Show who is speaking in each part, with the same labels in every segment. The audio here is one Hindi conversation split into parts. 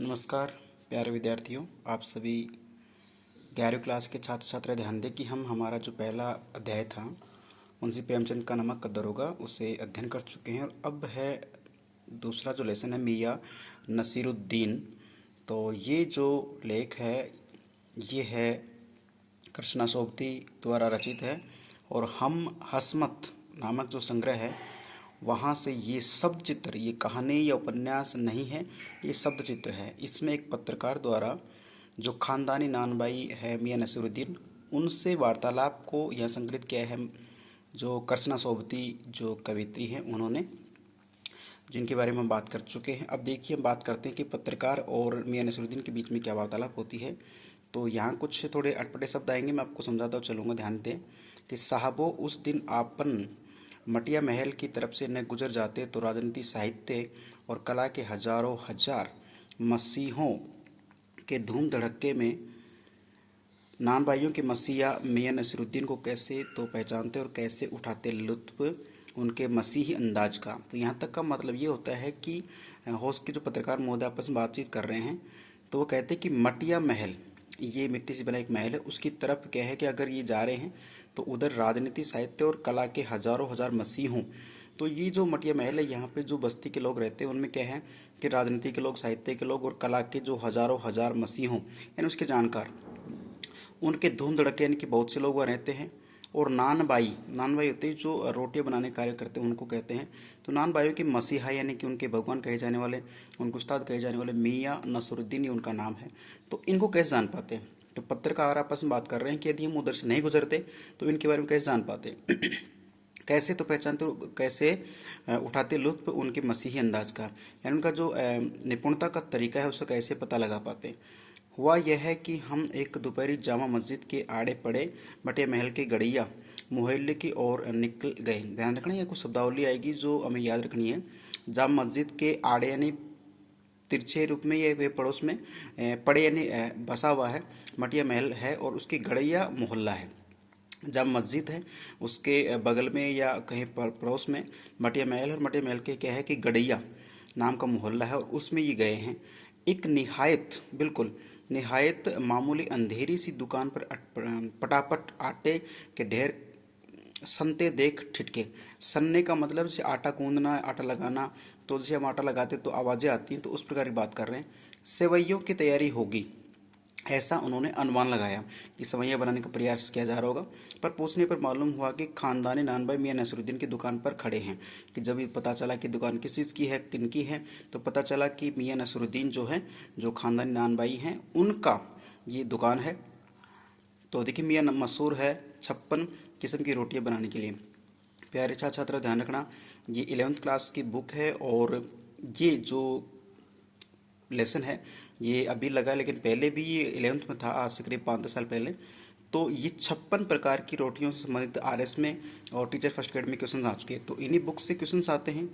Speaker 1: नमस्कार प्यारे विद्यार्थियों, आप सभी 11वीं क्लास के छात्र छात्रा ध्यान दें कि हम हमारा जो पहला अध्याय था मुंशी प्रेमचंद का नमक का दरोगा उसे अध्ययन कर चुके हैं और अब है दूसरा जो लेसन है मियाँ नसीरुद्दीन। तो ये जो लेख है ये है कृष्णा सोबती द्वारा रचित है और हम हसमत नामक जो संग्रह है वहाँ से ये शब्द चित्र, ये कहानी या उपन्यास नहीं है, ये शब्द चित्र है। इसमें एक पत्रकार द्वारा जो खानदानी नानबाई है मियाँ नसीरुद्दीन, उनसे वार्तालाप को यह संकलित किया है जो कृष्णा सोबती जो कवित्री हैं उन्होंने, जिनके बारे में हम बात कर चुके हैं। अब देखिए हम बात करते हैं कि पत्रकार और मियाँ नसीरुद्दीन के बीच में क्या वार्तालाप होती है। तो यहाँ कुछ थोड़े अटपटे शब्द आएंगे, मैं आपको समझाता चलूँगा, ध्यान दें कि साहबो उस दिन आपन मटिया महल की तरफ से न गुजर जाते तो राजनीति, साहित्य और कला के हजारों हजार मसीहों के धूम धड़क्के में नान भाइयों के मसीहा मियाँ नसीरुद्दीन को कैसे तो पहचानते और कैसे उठाते लुत्फ उनके मसीही अंदाज का। तो यहाँ तक का मतलब ये होता है कि होस्ट के जो पत्रकार महोदय आपस में बातचीत कर रहे हैं तो वो कहते हैं कि मटिया महल, ये मिट्टी से बना एक महल है, उसकी तरफ क्या है कि अगर ये जा रहे हैं तो उधर राजनीति, साहित्य और कला के हजारों हजार मसीहों। तो ये जो मटिया महल है यहाँ पे जो बस्ती के लोग रहते हैं उनमें क्या है कि राजनीति के लोग, साहित्य के लोग और कला के जो हजारों हजार मसीहों यानी उसके जानकार, उनके धूम धड़के यानी कि बहुत से लोग वहाँ रहते हैं। और नान बाई होते हैं जो रोटियां बनाने का कार्य करते हैं, उनको कहते हैं। तो नान बाइयों के मसीहा यानी कि उनके भगवान कहे जाने वाले, उनके उस्ताद कहे जाने वाले मियाँ नसीरुद्दीन, ये उनका नाम है। तो इनको कैसे जान पाते हैं? तो पत्रकार आपस में बात कर रहे हैं कि यदि हम उधर से नहीं गुजरते तो इनके बारे में कैसे जान पाते कैसे तो पहचानते, कैसे उठाते लुत्फ उनके मसीही अंदाज का, यानी उनका जो निपुणता का तरीका है उसका कैसे पता लगा पाते। हुआ यह है कि हम एक दोपहरी जामा मस्जिद के आड़े पड़े मटिया महल के गड़िया मोहल्ले की ओर निकल गए। ध्यान रखना, यह कुछ शब्दावली आएगी जो हमें याद रखनी है। जामा मस्जिद के आड़े यानी तिरछे रूप में, ये पड़ोस में पड़े यानी बसा हुआ है, मटिया महल है और उसकी गड़िया मोहल्ला है। जब मस्जिद है उसके बगल में या कहीं पड़ोस में मटिया महल, और मटिया महल के क्या है कि गड़िया नाम का मोहल्ला है और उसमें ये गए हैं। एक निहायत मामूली अंधेरी सी दुकान पर पटापट आटे के ढेर सनते देख ठिठके। सनने का मतलब जैसे आटा गूंदना, आटा लगाना, तो जैसे हम आटा लगाते तो आवाज़ें आती हैं, तो उस प्रकार की बात कर रहे हैं। सेवइयों की तैयारी होगी ऐसा उन्होंने अनुमान लगाया कि सेवइयाँ बनाने का प्रयास किया जा रहा होगा, पर पूछने पर मालूम हुआ कि खानदानी नानभाई मियाँ नसीरुद्दीन की दुकान पर खड़े हैं। कि जब ये पता चला कि दुकान किस चीज़ की है, किन की है, तो पता चला कि मियाँ नसीरुद्दीन जो है, जो खानदानी नानभाई हैं, उनका ये दुकान है। तो देखिए मियाँ मशहूर है 56 किस्म की रोटियाँ बनाने के लिए। प्यारे छात्र छात्रा ध्यान रखना, ये 11th क्लास की बुक है और ये जो लेसन है ये अभी लगा, लेकिन पहले भी ये 11th में था, आज से करीब 5-10 साल पहले। तो ये 56 प्रकार की रोटियों से संबंधित RS में और टीचर फर्स्ट ग्रेड में क्वेश्चन आ चुके हैं। तो इन्हीं बुक से क्वेश्चन आते हैं,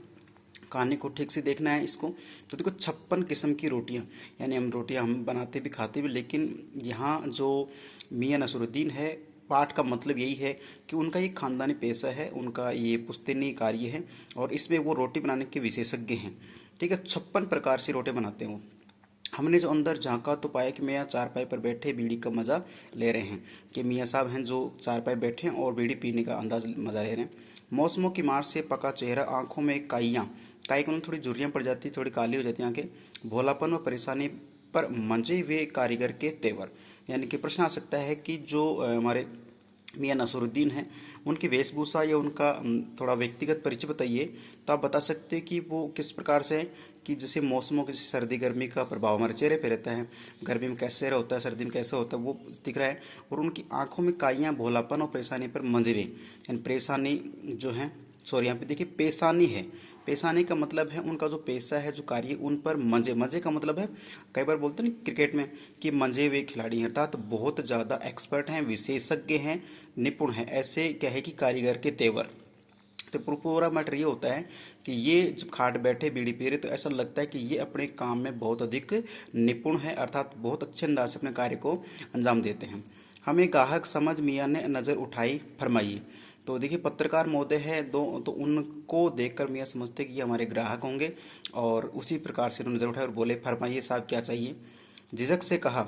Speaker 1: कहानी को ठीक से देखना है इसको। तो देखो 56 किस्म की रोटियां, यानी हम रोटियां हम बनाते भी खाते भी, लेकिन यहाँ जो मियाँ नसीरुद्दीन है, पाठ का मतलब यही है कि उनका ये खानदानी पेशा है, उनका ये पुश्तैनी कार्य है और इसमें वो रोटी बनाने के विशेषज्ञ हैं। ठीक है, 56 प्रकार से रोटी बनाते हैं वो। हमने जो अंदर झांका तो पाया कि मियाँ चारपाई पर बैठे बीड़ी का मज़ा ले रहे हैं। कि मियाँ साहब हैं जो चारपाई बैठे हैं और बीड़ी पीने का अंदाज मज़ा ले रहे हैं। मौसमों की मार से पका चेहरा, आंखों में काइयाँ, काई को थोड़ी झुर्रियाँ पड़ जाती, थोड़ी काली हो जाती आंखें, भोलापन व परेशानी पर मंजे हुए कारीगर के तेवर। यानी कि प्रश्न आ सकता है कि जो हमारे मियाँ नसीरुद्दीन हैं, उनकी वेशभूषा या उनका थोड़ा व्यक्तिगत परिचय बताइए। तो आप बता सकते हैं कि वो किस प्रकार से हैं, कि जैसे मौसमों के, जैसे सर्दी गर्मी का प्रभाव हमारे चेहरे पे रहता है, गर्मी में कैसे चेहरा होता है, सर्दी में कैसा होता है, वो दिख रहा है। और उनकी आंखों में काइयाँ, भोलापन और परेशानी पर मंजरे, यानी परेशानी जो है, सॉरी यहाँ पे देखिए पेशानी है। पेशानी का मतलब है उनका जो पेशा है, जो कार्य, उन पर मंजे, मजे का मतलब है, कई बार बोलते हैं क्रिकेट में कि मंजे हुए खिलाड़ी हैं, अर्थात बहुत ज़्यादा एक्सपर्ट हैं, विशेषज्ञ हैं, निपुण हैं, ऐसे क्या है कि कारीगर के तेवर। तो पूरा मैटर ये होता है कि ये जब खाट बैठे बीड़ी पी रहे तो ऐसा लगता है कि ये अपने काम में बहुत अधिक निपुण है, अर्थात बहुत अच्छे अंदाज से अपने कार्य को अंजाम देते हैं। हमें गाहक समझ मियाँ ने नज़र उठाई, फरमाइए। तो देखिए पत्रकार महोदय है दो, तो उनको देखकर मियाँ समझते कि ये हमारे ग्राहक होंगे, और उसी प्रकार से उन्होंने नजर उठाए और बोले, फरमाइए साहब क्या चाहिए। झिझक से कहा,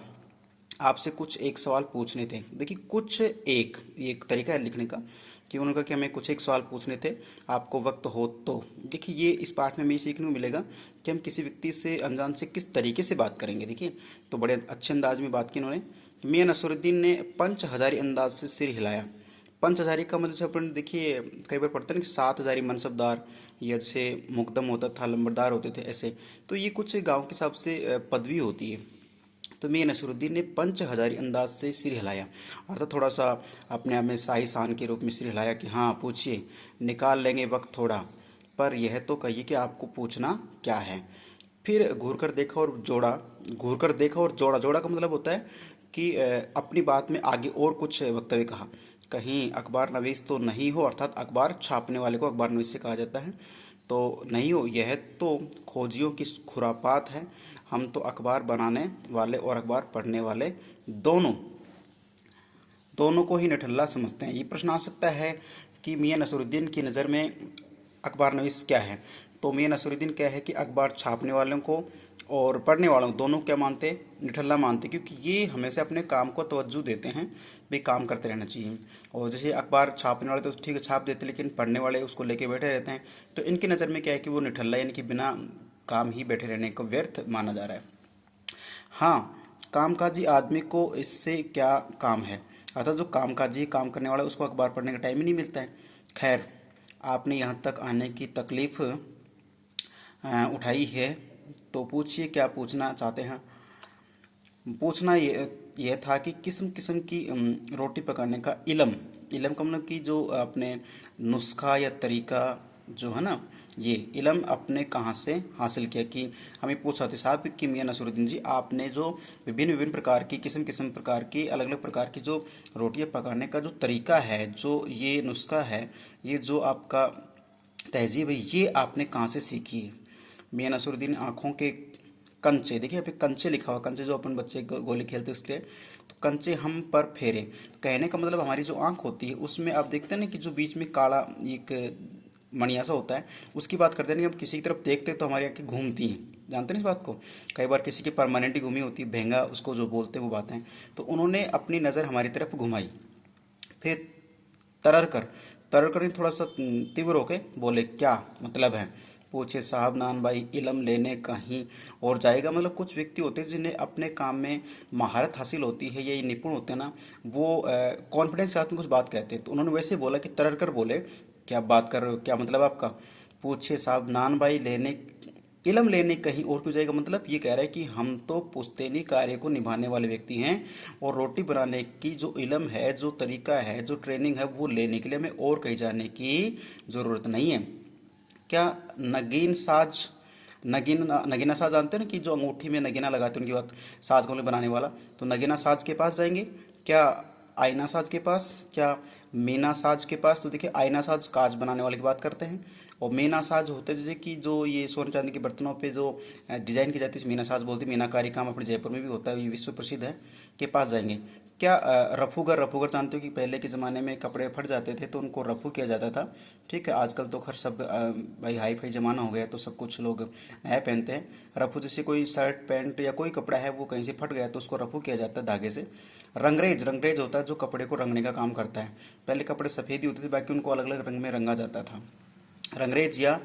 Speaker 1: आपसे कुछ एक सवाल पूछने थे। देखिए कुछ एक तरीका है लिखने का, कि उन्होंने कहा कि हमें कुछ एक सवाल पूछने थे, आपको वक्त हो तो। देखिए ये इस पाठ में हमें सीखने को मिलेगा कि हम किसी व्यक्ति से, अनजान से, किस तरीके से बात करेंगे। देखिए तो बड़े अच्छे अंदाज में बात की उन्होंने। मियां नसरुद्दीन ने पंच हजारी अंदाज से सिर हिलाया। पंच हजारी का मतलब से अपन देखिए कई बार पढ़ते हैं ना कि 7 हजारी मनसबदार, या जैसे मुकदम होता था, लंबरदार होते थे, ऐसे। तो ये कुछ गांव के हिसाब से पदवी होती है। तो मियां नसरुद्दीन ने पंच हजारी अंदाज से सिर हिलाया, अर्थात थोड़ा सा अपने आप में शाही शान के रूप में सिर हिलाया कि हाँ पूछिए, निकाल लेंगे वक्त थोड़ा, पर यह तो कहिए कि आपको पूछना क्या है। फिर घूर कर देखा और जोड़ा। घूर कर देखा और जोड़ा, जोड़ा का मतलब होता है कि अपनी बात में आगे और कुछ वक्तव्य कहा। कहीं अखबार नवीस तो नहीं हो, अर्थात अखबार छापने वाले को अखबार नवीस से कहा जाता है, तो नहीं हो, यह तो खोजियों की खुरापात है। हम तो अखबार बनाने वाले और अखबार पढ़ने वाले दोनों दोनों को ही निठल्ला समझते हैं। ये प्रश्न आ सकता है कि मियां नसरुद्दीन की नज़र में अखबार नवीस क्या है। तो मियां नसरुद्दीन क्या है कि अखबार छापने वालों को और पढ़ने वालों दोनों क्या मानते, निठल्ला मानते, क्योंकि ये हमेशा अपने काम को तवज्जो देते हैं, भाई काम करते रहना चाहिए। और जैसे अखबार छापने वाले तो ठीक है छाप देते, लेकिन पढ़ने वाले उसको लेके बैठे रहते हैं। तो इनकी नज़र में क्या है कि वो निठल्ला, यानी कि बिना काम ही बैठे रहने को व्यर्थ माना जा रहा है। हाँ, कामकाजी आदमी को इससे क्या काम है, अर्थात जो कामकाजी काम करने वाला है उसको अखबार पढ़ने का टाइम ही नहीं मिलता है। खैर, आपने यहाँ तक आने की तकलीफ उठाई है, तो पूछिए क्या पूछना चाहते हैं। पूछना ये था कि किस्म किस्म की रोटी पकाने का इलम। इलम का मतलब कि जो अपने नुस्खा या तरीका जो है ना, ये इलम अपने कहाँ से हासिल किया। कि हमें पूछा था साहब कि मियां नसरुद्दीन जी, आपने जो विभिन्न विभिन्न प्रकार की, किस्म किस्म प्रकार की, अलग अलग प्रकार की जो रोटियां पकाने का जो तरीका है, जो ये नुस्खा है, ये जो आपका तहजीब है, ये आपने कहाँ से सीखी है। मियां नसरुद्दीन आंखों के कंचे, देखिए यहाँ पे कंचे लिखा हुआ, कंचे जो अपन बच्चे गोली खेलते हैं उसके, तो कंचे हम पर फेरे। कहने का मतलब हमारी जो आंख होती है उसमें आप देखते हैं ना कि जो बीच में काला एक मणियासा होता है, उसकी बात करते हैं। हम किसी की तरफ देखते हैं तो हमारी आंखें घूमती हैं, जानते हैं इस बात को। कई बार किसी की परमानेंट ही घूमी होती है, भेंगा उसको जो बोलते हैं वो बातें। तो उन्होंने अपनी नज़र हमारी तरफ घुमाई। फिर तरर कर तरर कर थोड़ा सा तीव्र होके बोले, क्या मतलब है। पूछे साहब नान भाई, इलम लेने कहीं और जाएगा। मतलब कुछ व्यक्ति होते हैं जिन्हें अपने काम में महारत हासिल होती है, या ये निपुण होते हैं ना, वो कॉन्फिडेंस के साथ में कुछ बात कहते हैं। तो उन्होंने वैसे बोला कि तरर कर बोले, क्या बात कर रहे हो, क्या मतलब आपका। पूछे साहब नान भाई, लेने इलम लेने कहीं और क्यों जाएगा। मतलब ये कह रहा है कि हम तो पुश्तैनी कार्य को निभाने वाले व्यक्ति हैं, और रोटी बनाने की जो इलम है, जो तरीका है, जो ट्रेनिंग है, वो लेने के लिए हमें और कहीं जाने की ज़रूरत नहीं है। क्या नगीन साज, नगीना साज जानते हैं ना, कि जो अंगूठी में नगीना लगाते हैं उनकी बात, साज को बनाने वाला। तो नगीना साज के पास जाएंगे क्या, आईना साज के पास, क्या मीना साज के पास। तो देखिए आईना साज कांच बनाने वाले की बात करते हैं, और मीना साज होते हैं जैसे कि जो ये सोने चांदी के बर्तनों पे जो डिजाइन की जाती है, मीना साज बोलते हैं। मीनाकारी काम अपने जयपुर में भी होता है, ये विश्व प्रसिद्ध है। के पास जाएंगे क्या, रफूगर। रफूगर जानते हो कि पहले के ज़माने में कपड़े फट जाते थे तो उनको रफू किया जाता था। ठीक है, आजकल तो खैर सब भाई हाई फाई ज़माना हो गया, तो सब कुछ लोग नया पहनते हैं। रफू जैसे कोई शर्ट पैंट या कोई कपड़ा है वो कहीं से फट गया तो उसको रफू किया जाता है धागे से। रंगरेज, रंगरेज होता है जो कपड़े को रंगने का काम करता है। पहले कपड़े सफ़ेद ही होते थे, बाकी उनको अलग अलग रंग में रंगा जाता था। रंगरेज या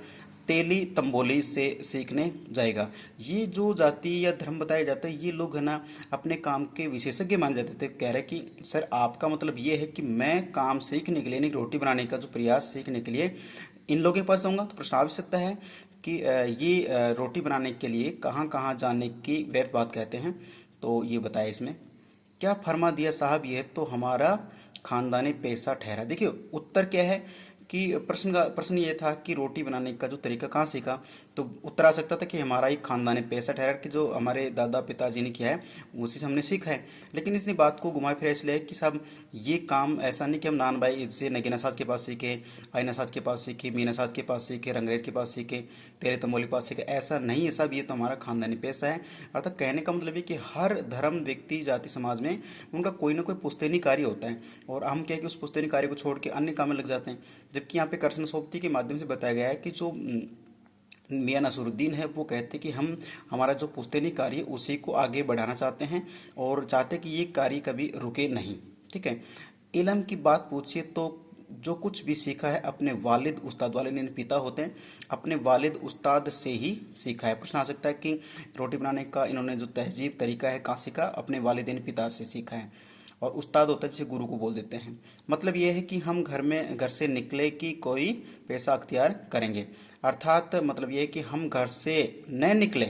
Speaker 1: तेली तंबोली से सीखने जाएगा। ये जो जाति या धर्म बताया जाता है, ये लोग है ना अपने काम के विशेषज्ञ माने जाते थे। कह रहे कि सर आपका मतलब ये है कि मैं काम सीखने के लिए, नहीं रोटी बनाने का जो प्रयास सीखने के लिए इन लोगों के पास जाऊंगा। तो प्रश्न आ भी सकता है कि ये रोटी बनाने के लिए कहाँ कहाँ जाने की व्यर्थ बात कहते हैं। तो ये बताया इसमें। क्या फरमा दिया साहब, यह तो हमारा खानदानी पैसा ठहरा। देखिए उत्तर क्या है कि प्रश्न ये था कि रोटी बनाने का जो तरीका कहाँ सीखा। तो उत्तर आ सकता था कि हमारा ही खानदानी पेशा ठहरा कि जो हमारे दादा पिताजी ने किया है उसी से हमने सीखा है। लेकिन इसने बात को घुमा फिरा इसलिए कि साहब ये काम ऐसा नहीं कि हम नान भाई से नगीना नसाज के पास सीखे, आई नसाज के पास सीखे, मी नसाज के पास सीखे, रंगरेज के पास सीखे, तेरे तमोली के पास सीखे, ऐसा नहीं है साहब, ये तो हमारा खानदानी पेशा है। अर्थात कहने का मतलब है कि हर धर्म, व्यक्ति, जाति, समाज में उनका कोई ना कोई पुश्तैनी कार्य होता है और हम क्या है कि उस पुश्तैनी कार्य को छोड़ के अन्य काम में लग जाते हैं। जबकि यहाँ पे कर्सन सोबती के माध्यम से बताया गया है कि जो मियाँ नसरुद्दीन है वो कहते कि हम हमारा जो पुश्तैनी कार्य उसी को आगे बढ़ाना चाहते हैं और चाहते कि ये कार्य कभी रुके नहीं। ठीक है। इल्म की बात पूछिए तो जो कुछ भी सीखा है अपने वालिद उस्ताद, वालिद यानी पिता होते हैं, अपने वालिद उस्ताद से ही सीखा है। प्रश्न आ सकता है कि रोटी बनाने का इन्होंने जो तहजीब तरीका है कहाँ सीखा, अपने वालिद यानी पिता से सीखा है। और उस्ताद होता है जिसे गुरु को बोल देते हैं। मतलब ये है कि हम घर से निकले कि कोई पैसा अख्तियार करेंगे। अर्थात मतलब ये है कि हम घर से न निकले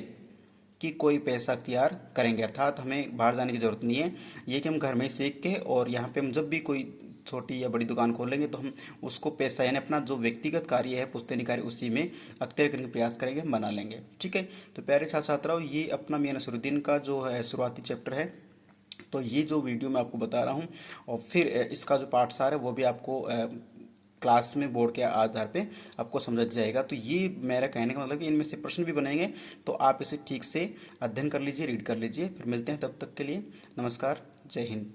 Speaker 1: कि कोई पैसा अख्तियार करेंगे। अर्थात हमें बाहर जाने की जरूरत नहीं है, ये कि हम घर में ही सीख के और यहाँ पे हम जब भी कोई छोटी या बड़ी दुकान खोलेंगे तो हम उसको पैसा यानी अपना जो व्यक्तिगत कार्य है पुश्तैनी कार्य उसी में अख्तियार करने का प्रयास करेंगे, बना लेंगे। ठीक है। तो प्यारे छात्र छात्राओं, ये अपना मियां नसरुद्दीन का जो है शुरुआती चैप्टर है। तो ये जो वीडियो मैं आपको बता रहा हूँ और फिर इसका जो पाठसार है वो भी आपको क्लास में बोर्ड के आधार पे आपको समझ जाएगा। तो ये मेरा कहने का मतलब कि इनमें से प्रश्न भी बनेंगे, तो आप इसे ठीक से अध्ययन कर लीजिए, रीड कर लीजिए। फिर मिलते हैं, तब तक के लिए नमस्कार, जय हिंद।